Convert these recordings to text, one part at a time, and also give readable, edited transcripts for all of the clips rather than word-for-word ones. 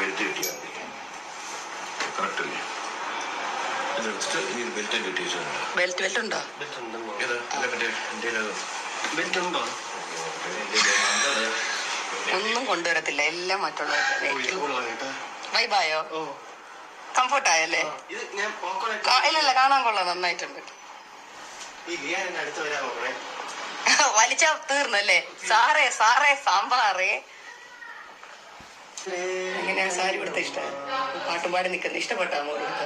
Belt കിട്ടിയാൽ മതി. Correct അല്ലേ? ഇതെടുത്തിട്ട് ഇനി ബെൽറ്റ് കിട്ടി വെച്ചിട്ടുണ്ട്. ബെൽറ്റ് ഉണ്ടോ? ബെൽറ്റ് ഉണ്ടോ? ഒന്നും കൊണ്ടുവരത്തില്ല, എല്ലാം മറ്റുള്ളവരുടെ. വൈബായോ? കംഫർട്ടായല്ലേ? ഇല്ലല്ല, കാണാൻ കൊള്ളാം, നന്നായിട്ടുണ്ട്. വലിച്ചാ തീർന്നല്ലേ? സാറേ സാറേ സാമ്പാറേ. എങ്ങനെയാ സാരി കൊടുത്ത? ഇഷ്ടം? പാട്ടും പാടി നിക്കുന്ന ഇഷ്ടപ്പെട്ടാ മോള് കൊടുത്ത?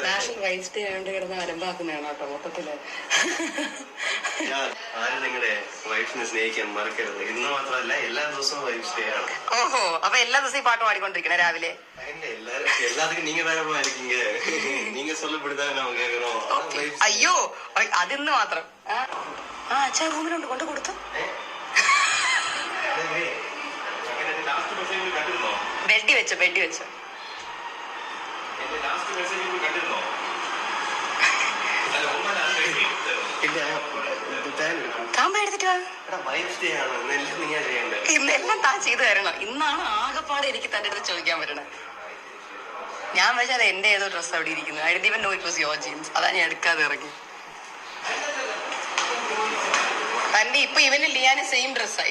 നാഷണൽ റൈറ്റ്സ് ഡേ ആയതുകൊണ്ട് കിടന്ന് അലമ്പാക്കുന്നതാണ് കേട്ടോ മൊത്തത്തില്. നിങ്ങളുടെ വൈഫിനെ സ്നേഹിക്കാൻ മറക്കരുത്. ഇന്ന് മാത്രമല്ല, എല്ലാ ദിവസവും വൈഫ് ഡേ ആണ്. ഓഹോ, അപ്പൊ എല്ലാ ദിവസവും ഈ പാട്ട് പാടിക്കൊണ്ടിരിക്കണേ രാവിലെ? എല്ലാத்துக்கும் நீங்க தானமா இருக்கீங்க. நீங்க சொல்லப்படுதான் நாம கேக்குறோம். അയ്യോ, അതിന്ന് മാത്രം. അച്ഛാ റൂമിലുണ്ട്, കൊണ്ട് കൊടുത്തു. ബെഡി വെച്ചോ, ബെഡി വെച്ചോ. താമ്പ എടുത്തിട്ട് ഇന്നെല്ലാം താ ചെയ്തു തരണം. ഇന്നാണ് ആകെപ്പാടെ എനിക്ക് തന്റെ അടുത്ത് ചോദിക്കാൻ പറ്റണേ. ഞാൻ വെച്ചാൽ എന്റെ ഏതോ ഡ്രസ്സ് അവിടെ ഇരിക്കുന്നത്. I didn't even know it was your jeans. അതാ ഞാൻ എടുക്കാതെ ഇറങ്ങി. തന്നെ ഇപ്പൊ ഇവന് ലിയാന് സെയിം ഡ്രസ്സായി.